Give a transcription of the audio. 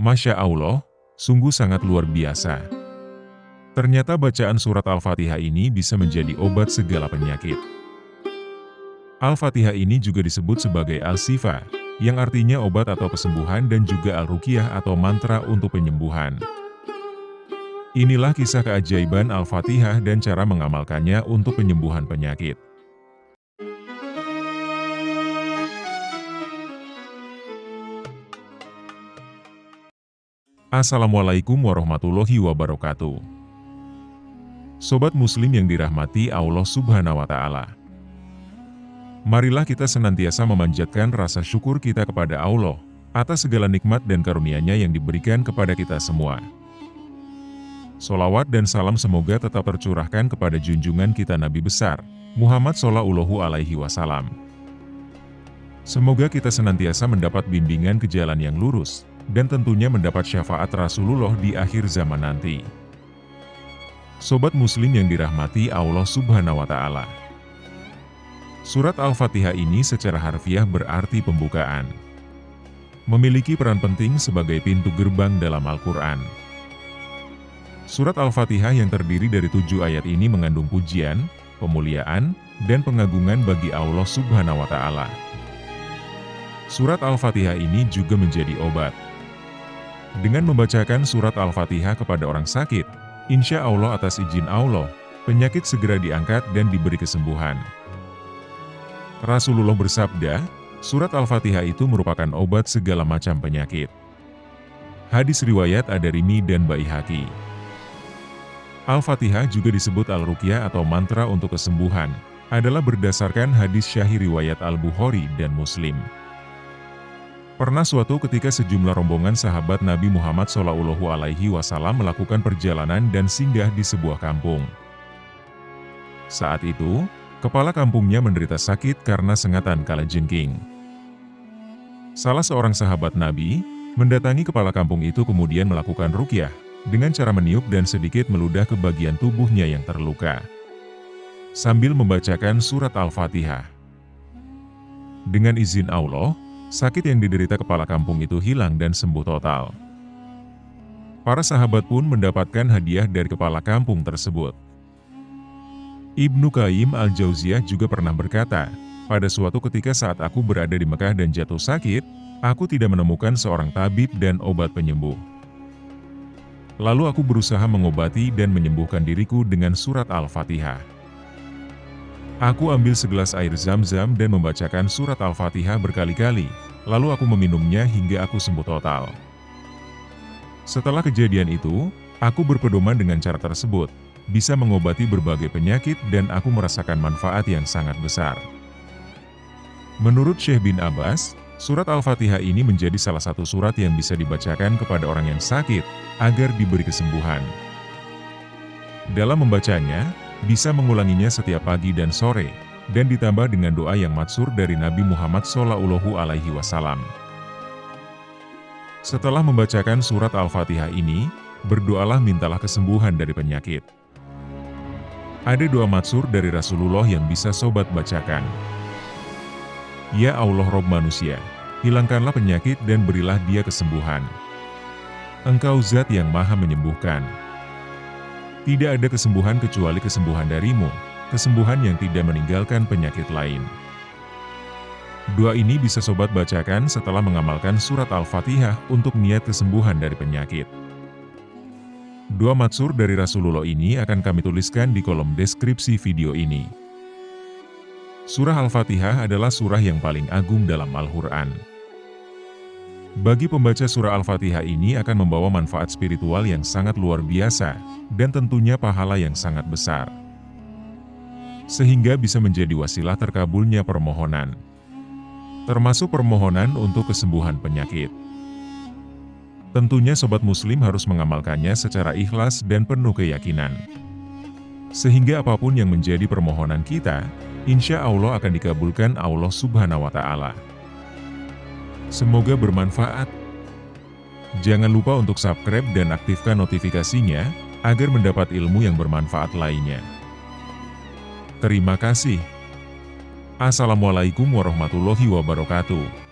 Masya Allah, sungguh sangat luar biasa. Ternyata bacaan surat Al-Fatihah ini bisa menjadi obat segala penyakit. Al-Fatihah ini juga disebut sebagai Al-Sifa, yang artinya obat atau kesembuhan, dan juga Al-Ruqyah atau mantra untuk penyembuhan. Inilah kisah keajaiban Al-Fatihah dan cara mengamalkannya untuk penyembuhan penyakit. Assalamualaikum warahmatullahi wabarakatuh. Sobat Muslim yang dirahmati Allah Subhanahu wa Ta'ala. Marilah kita senantiasa memanjatkan rasa syukur kita kepada Allah atas segala nikmat dan karunia-Nya yang diberikan kepada kita semua. Sholawat dan salam semoga tetap tercurahkan kepada junjungan kita Nabi besar, Muhammad Shallallahu Alaihi Wasallam. Semoga kita senantiasa mendapat bimbingan ke jalan yang lurus, dan tentunya mendapat syafaat Rasulullah di akhir zaman nanti. Sobat Muslim yang dirahmati Allah Subhanahu wa Ta'ala. Surat Al-Fatihah ini secara harfiah berarti pembukaan. Memiliki peran penting sebagai pintu gerbang dalam Al-Quran. Surat Al-Fatihah yang terdiri dari 7 ayat ini mengandung pujian, pemuliaan, dan pengagungan bagi Allah Subhanahu wa Ta'ala. Surat Al-Fatihah ini juga menjadi obat. Dengan membacakan surat Al-Fatihah kepada orang sakit, insya Allah atas izin Allah, penyakit segera diangkat dan diberi kesembuhan. Rasulullah bersabda, surat Al-Fatihah itu merupakan obat segala macam penyakit. Hadis riwayat Ad-Darimi dan Baihaqi. Al-Fatihah juga disebut Al-Ruqyah atau mantra untuk kesembuhan, adalah berdasarkan hadis syahih riwayat Al-Bukhari dan Muslim. Pernah suatu ketika sejumlah rombongan sahabat Nabi Muhammad SAW melakukan perjalanan dan singgah di sebuah kampung. Saat itu, kepala kampungnya menderita sakit karena sengatan kalajengking. Salah seorang sahabat Nabi mendatangi kepala kampung itu kemudian melakukan ruqyah dengan cara meniup dan sedikit meludah ke bagian tubuhnya yang terluka, sambil membacakan surat Al-Fatihah. Dengan izin Allah, sakit yang diderita kepala kampung itu hilang dan sembuh total. Para sahabat pun mendapatkan hadiah dari kepala kampung tersebut. Ibnu Qayyim Al-Jauziyah juga pernah berkata, pada suatu ketika saat aku berada di Mekah dan jatuh sakit, aku tidak menemukan seorang tabib dan obat penyembuh. Lalu aku berusaha mengobati dan menyembuhkan diriku dengan surat Al-Fatihah. Aku ambil segelas air Zam-Zam dan membacakan surat Al-Fatihah berkali-kali, lalu aku meminumnya hingga aku sembuh total. Setelah kejadian itu, aku berpedoman dengan cara tersebut, bisa mengobati berbagai penyakit dan aku merasakan manfaat yang sangat besar. Menurut Syekh bin Abbas, surat Al-Fatihah ini menjadi salah satu surat yang bisa dibacakan kepada orang yang sakit, agar diberi kesembuhan. Dalam membacanya, bisa mengulanginya setiap pagi dan sore, dan ditambah dengan doa yang matsur dari Nabi Muhammad SAW. Setelah membacakan surat Al-Fatihah ini, berdoalah mintalah kesembuhan dari penyakit. Ada doa matsur dari Rasulullah yang bisa sobat bacakan. Ya Allah Rob manusia, hilangkanlah penyakit dan berilah dia kesembuhan. Engkau zat yang maha menyembuhkan. Tidak ada kesembuhan kecuali kesembuhan darimu, kesembuhan yang tidak meninggalkan penyakit lain. Doa ini bisa sobat bacakan setelah mengamalkan surat Al-Fatihah untuk niat kesembuhan dari penyakit. Doa matsur dari Rasulullah ini akan kami tuliskan di kolom deskripsi video ini. Surah Al-Fatihah adalah surah yang paling agung dalam Al-Quran. Bagi pembaca surah Al-Fatihah ini akan membawa manfaat spiritual yang sangat luar biasa, dan tentunya pahala yang sangat besar. Sehingga bisa menjadi wasilah terkabulnya permohonan. Termasuk permohonan untuk kesembuhan penyakit. Tentunya Sobat Muslim harus mengamalkannya secara ikhlas dan penuh keyakinan. Sehingga apapun yang menjadi permohonan kita, insya Allah akan dikabulkan Allah Subhanahu wa Ta'ala. Semoga bermanfaat. Jangan lupa untuk subscribe dan aktifkan notifikasinya, agar mendapat ilmu yang bermanfaat lainnya. Terima kasih. Assalamualaikum warahmatullahi wabarakatuh.